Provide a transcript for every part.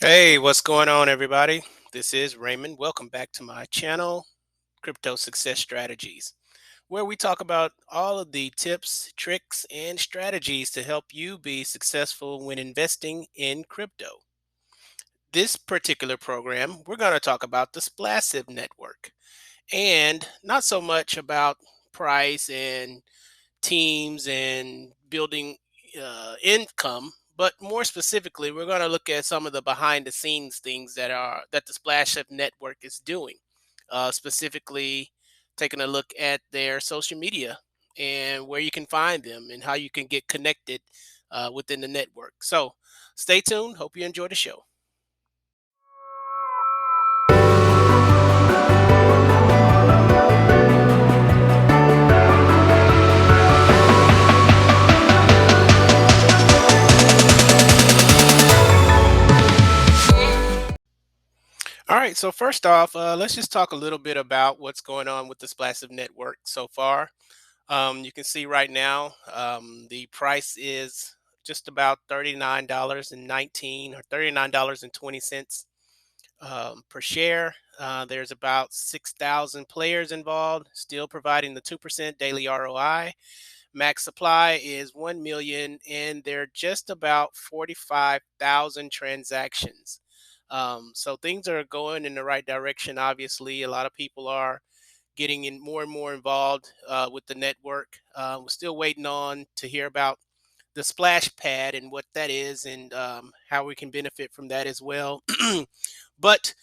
Hey, what's going on, everybody? This is Raymond. Welcome back to my channel, Crypto Success Strategies, where we talk about all of the tips, tricks, and strategies to help you be successful when investing in crypto. This particular program, we're going to talk about the splassive network and not so much about price and teams and building income, but more specifically, we're going to look at some of the behind the scenes things that the Splash Up Network is doing. Specifically, taking a look at their social media and where you can find them and how you can get connected within the network. So, stay tuned. Hope you enjoy the show. All right, so first off, let's just talk a little bit about what's going on with the Splash Network so far. You can see right now the price is just about $39.19 or $39.20 per share. There's about 6,000 players involved, still providing the 2% daily ROI. Max supply is 1 million, and there are just about 45,000 transactions. So things are going in the right direction. Obviously, a lot of people are getting in more and more involved with the network. We're still waiting on to hear about the splash pad and what that is and how we can benefit from that as well. But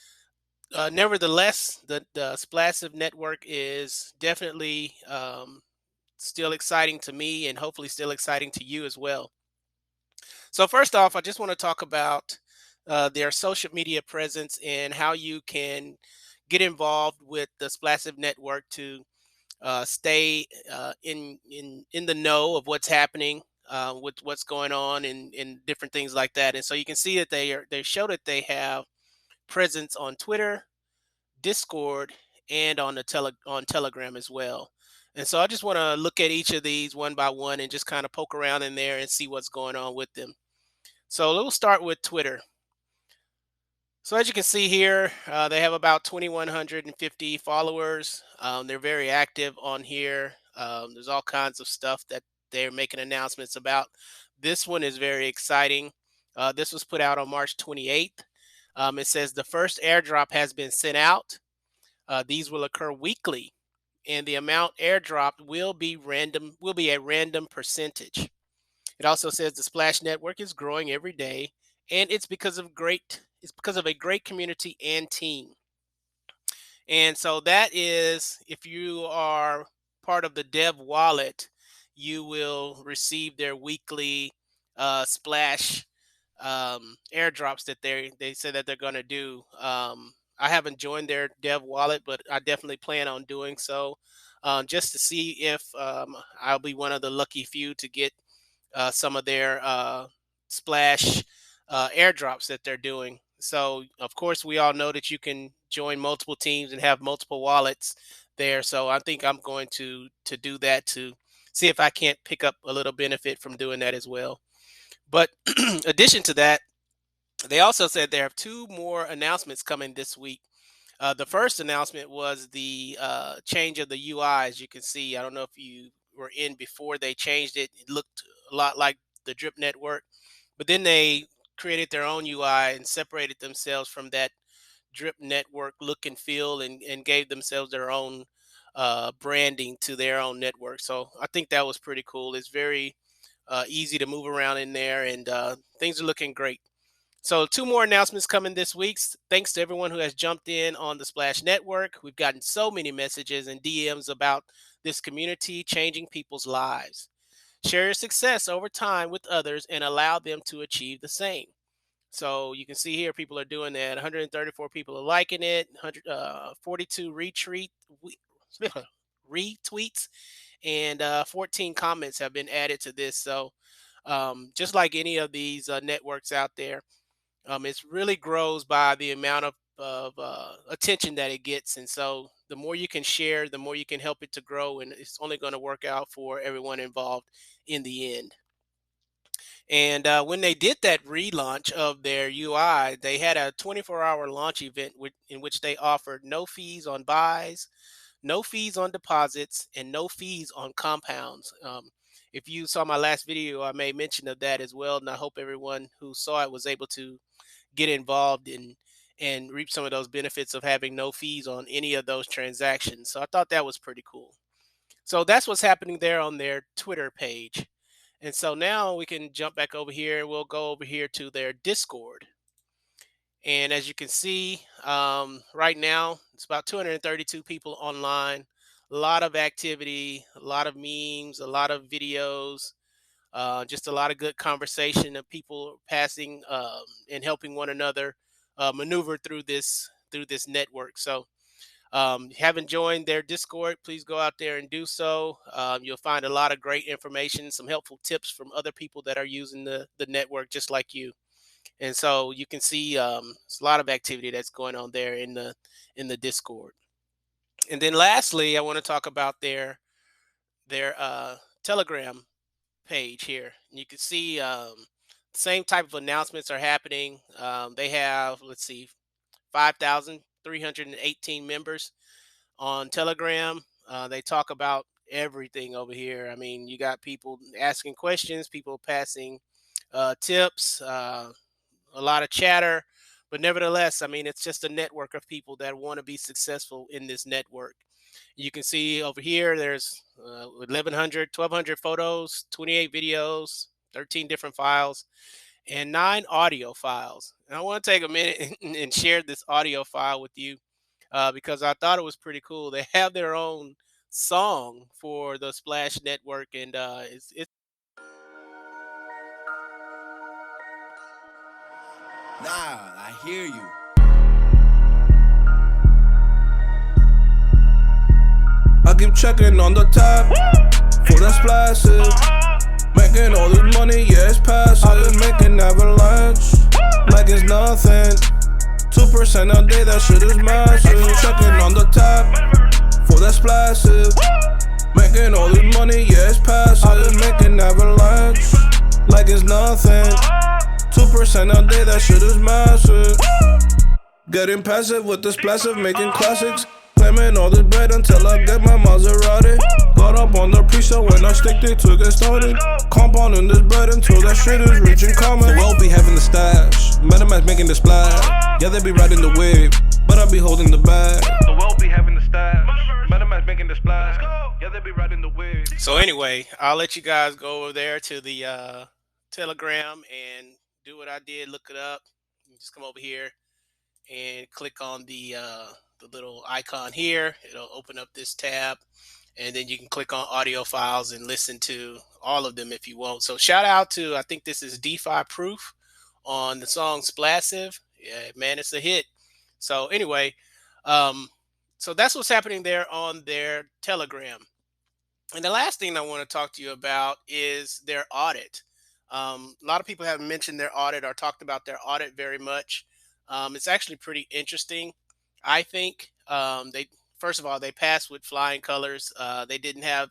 nevertheless, the splassive network is definitely still exciting to me and hopefully still exciting to you as well. So first off, I just want to talk about their social media presence and how you can get involved with the Splassive network to stay in the know of what's happening with what's going on and different things like that. And so you can see that they show that they have presence on Twitter, Discord, and on on Telegram as well. And so I just want to look at each of these one by one and just kind of poke around in there and see what's going on with them. So we'll start with Twitter. So as you can see here, they have about 2,150 followers. They're very active on here. There's all kinds of stuff that they're making announcements about. This one is very exciting. This was put out on March 28th. It says the first airdrop has been sent out. These will occur weekly, and the amount airdropped will be a random percentage. It also says the Splash Network is growing every day, and it's because of a great community and team. And so that is if you are part of the Dev wallet, you will receive their weekly Splash airdrops that they say that they're going to do. I haven't joined their Dev wallet, but I definitely plan on doing so, just to see if I'll be one of the lucky few to get some of their splash airdrops that they're doing. So, of course, we all know that you can join multiple teams and have multiple wallets there. So, I think I'm going to do that to see if I can't pick up a little benefit from doing that as well. But addition to that, they also said they have two more announcements coming this week. The first announcement was the change of the UI. As you can see, I don't know if you were in before they changed it. It looked a lot like the Drip network, but then they created their own UI and separated themselves from that Drip network look and feel and gave themselves their own branding to their own network. So I think that was pretty cool. It's very easy to move around in there, and things are looking great. So, two more announcements coming this week. Thanks to everyone who has jumped in on the Splash Network. We've gotten so many messages and DMs about this community changing people's lives. Share your success over time with others and allow them to achieve the same. So you can see here, people are doing that. 134 people are liking it. 42 retweets and 14 comments have been added to this. So just like any of these networks out there, it really grows by the amount of attention that it gets. And so the more you can share, the more you can help it to grow. And it's only going to work out for everyone involved in the end. And when they did that relaunch of their UI, they had a 24-hour launch event in which they offered no fees on buys, no fees on deposits, and no fees on compounds. If you saw my last video, I made mention of that as well, and I hope everyone who saw it was able to get involved in and reap some of those benefits of having no fees on any of those transactions. So I thought that was pretty cool. So that's what's happening there on their Twitter page. And so now we can jump back over here and we'll go over here to their Discord. And as you can see, right now it's about 232 people online. A lot of activity, a lot of memes, a lot of videos, just a lot of good conversation of people passing and helping one another maneuver through this network. So haven't joined their Discord, please go out there and do so. You'll find a lot of great information, some helpful tips from other people that are using the network just like you. And so you can see there's a lot of activity that's going on there in the Discord. And then lastly, I want to talk about their Telegram page here. You can see same type of announcements are happening. They have, let's see, 5,318 members on Telegram. They talk about everything over here. I mean, you got people asking questions, people passing tips, a lot of chatter, but nevertheless, I mean, it's just a network of people that want to be successful in this network. You can see over here, there's 1,100, 1,200 photos, 28 videos, 13 different files, and 9 audio files. And I want to take a minute and share this audio file with you because I thought it was pretty cool. They have their own song for the Splash Network, and it's Nah, I hear you. I keep checking on the tab for that splassive. Making all this money, yeah, it's passive. I've been making avalanche like it's nothing. 2% a day, that shit is massive. Checking on the tab for that splassive. Making all this money, yeah, it's passive. I've been making avalanche like it's nothing. 2% a day, that shit is massive. Getting passive with the splassive, making classics. Claiming all this bread until I get my Maserati. Got up on the pre-sale when I stick it to get started. Compounding this bread until that shit is reaching common. The world be having the stash, MetaMask making the splash. Yeah, they be riding the wave, but I be holding the bag. The world be having the stash, MetaMask making the splash. Yeah, they be riding the wave. so anyway, I'll let you guys go over there to the Telegram and do what I did. Look it up. You just come over here and click on the little icon here. It'll open up this tab, and then you can click on audio files and listen to all of them if you want. So shout out to, I think this is DeFi Proof on the song Splassive. Yeah, man, it's a hit. So anyway, um, so that's what's happening there on their Telegram. And the last thing I want to talk to you about is their audit. A lot of people haven't mentioned their audit or talked about their audit very much. It's actually pretty interesting. I think they, first of all, they passed with flying colors. They didn't have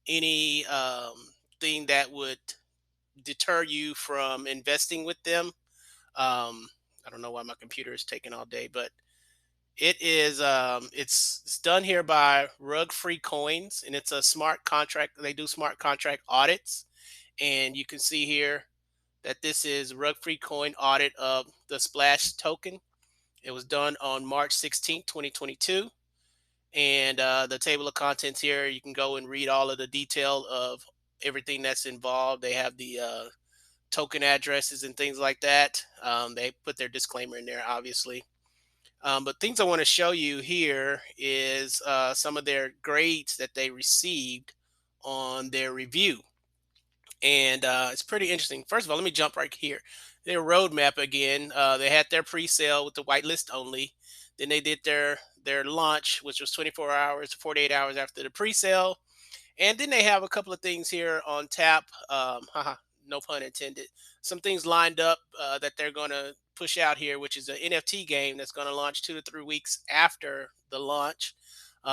any thing that would deter you from investing with them. I don't know why my computer is taking all day, but it is it's done here by Rug Free Coins, and it's a smart contract. They do smart contract audits, and you can see here that this is Rug Free Coin audit of the Splash token. It was done on March 16th, 2022. And the table of contents here, you can go and read all of the detail of everything that's involved. They have the token addresses and things like that. They put their disclaimer in there, obviously. But things I want to show you here is some of their grades that they received on their review. And it's pretty interesting. First of all, let me jump right here. Their roadmap again. They had their pre-sale with the whitelist only. Then they did their launch, which was 24 hours, 48 hours after the pre-sale. And then they have a couple of things here on tap. No pun intended. Some things lined up that they're going to push out here, which is an NFT game that's going to launch 2 to 3 weeks after the launch.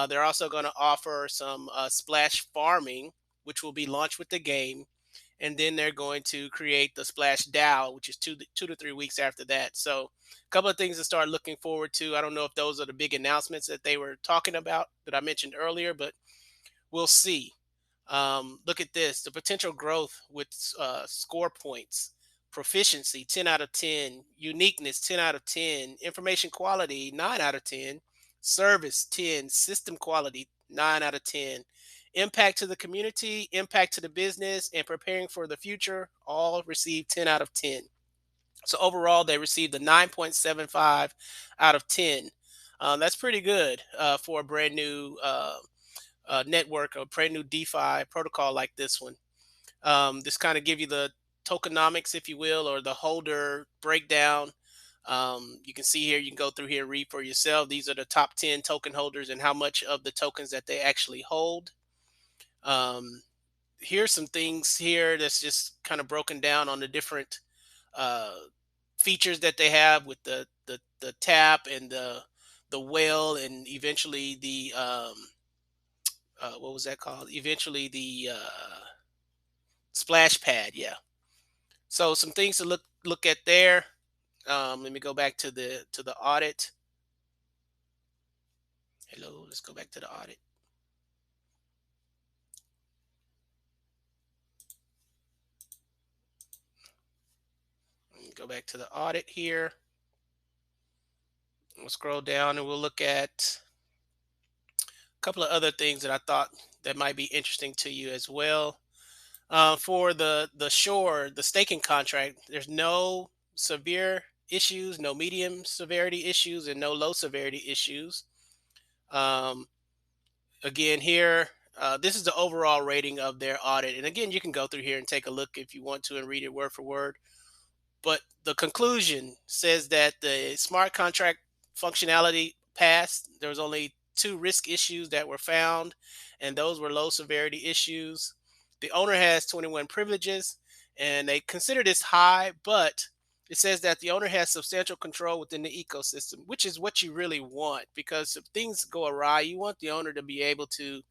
They're also going to offer some splash farming, which will be launched with the game. and then they're going to create the Splash DAO, which is 2 to 3 weeks after that. So a couple of things to start looking forward to. I don't know if those are the big announcements that they were talking about that I mentioned earlier, but we'll see. Look at this, the potential growth with score points, proficiency 10 out of 10, uniqueness 10 out of 10, information quality 9 out of 10, service 10, system quality 9 out of 10, impact to the community, impact to the business, and preparing for the future all received 10 out of 10. So overall, they received a 9.75 out of 10. That's pretty good for a brand new network, a brand new DeFi protocol like this one. This kind of give you the tokenomics, if you will, or the holder breakdown. You can see here, you can go through here, read for yourself. These are the top 10 token holders and how much of the tokens that they actually hold. Here's some things here that's just kind of broken down on the different uh, features that they have with the tap and the whale, and eventually the what was that called? Eventually the splash pad. Yeah. So some things to look at there. Let me go back to the audit. Hello, let's go back to the audit. Go back to the audit here. We'll scroll down and we'll look at a couple of other things that I thought that might be interesting to you as well. For the staking contract, there's no severe issues, no medium severity issues, and no low severity issues. Um, Again, here, this is the overall rating of their audit. And again, you can go through here and take a look if you want to and read it word for word. But the conclusion says that the smart contract functionality passed. There was only 2 risk issues that were found, and those were low severity issues. The owner has 21 privileges, and they consider this high, but it says that the owner has substantial control within the ecosystem, which is what you really want, because if things go awry, you want the owner to be able to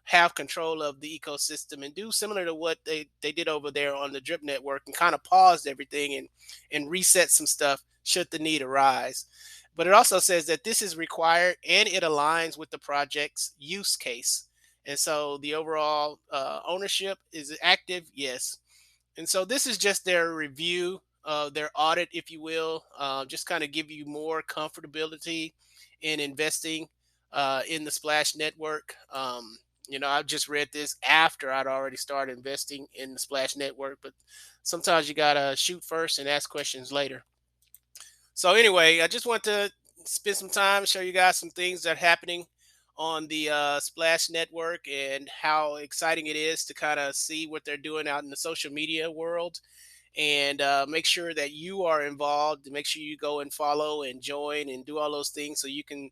have control of the ecosystem and do similar to what they did over there on the drip network and kind of paused everything and reset some stuff should the need arise. But it also says that this is required and it aligns with the project's use case. And so the overall ownership is active, yes. And so this is just their review of their audit, if you will, just kind of give you more comfortability in investing in the Splash network. I just read this after I'd already started investing in the Splash network, but sometimes you gotta shoot first and ask questions later. So anyway, I just want to spend some time, show you guys some things that are happening on the Splash network and how exciting it is to kind of see what they're doing out in the social media world, and make sure that you are involved. Make sure you go and follow and join and do all those things so you can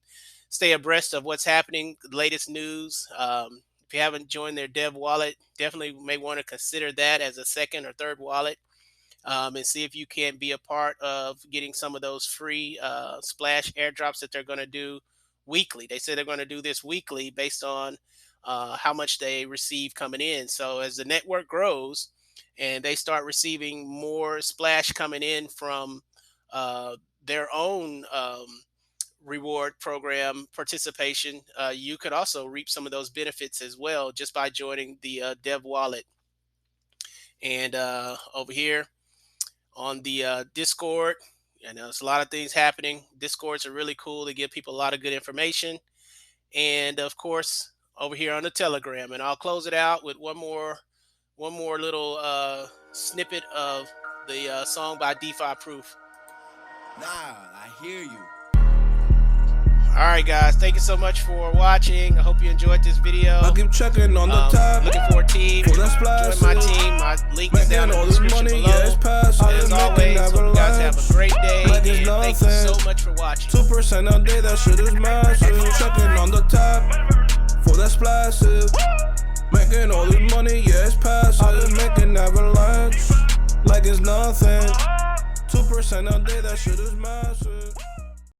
stay abreast of what's happening, the latest news. If you haven't joined their dev wallet, definitely may want to consider that as a second or third wallet, and see if you can be a part of getting some of those free Splash airdrops that they're going to do weekly. They say they're going to do this weekly based on how much they receive coming in. So as the network grows and they start receiving more Splash coming in from their own reward program participation, you could also reap some of those benefits as well just by joining the dev wallet. And over here on the Discord, there's a lot of things happening. Discords are really cool. They give people a lot of good information. And of course, over here on the Telegram, and I'll close it out with one more little snippet of the song by DeFi Proof. Nah, I hear you. All right, guys. Thank you so much for watching. I hope you enjoyed this video. I keep checking on the top. Looking for a team. For that splash, join my team. My link is down in the description money, below. yeah, passive, As always, hope you guys have a great day. Like And thank you so much for watching. 2% a day, that shit is massive. Checking on the top. For that splassive. Making all this money, yeah, it's passive. I've been making avalanche like it's nothing. 2% a day, that shit is massive.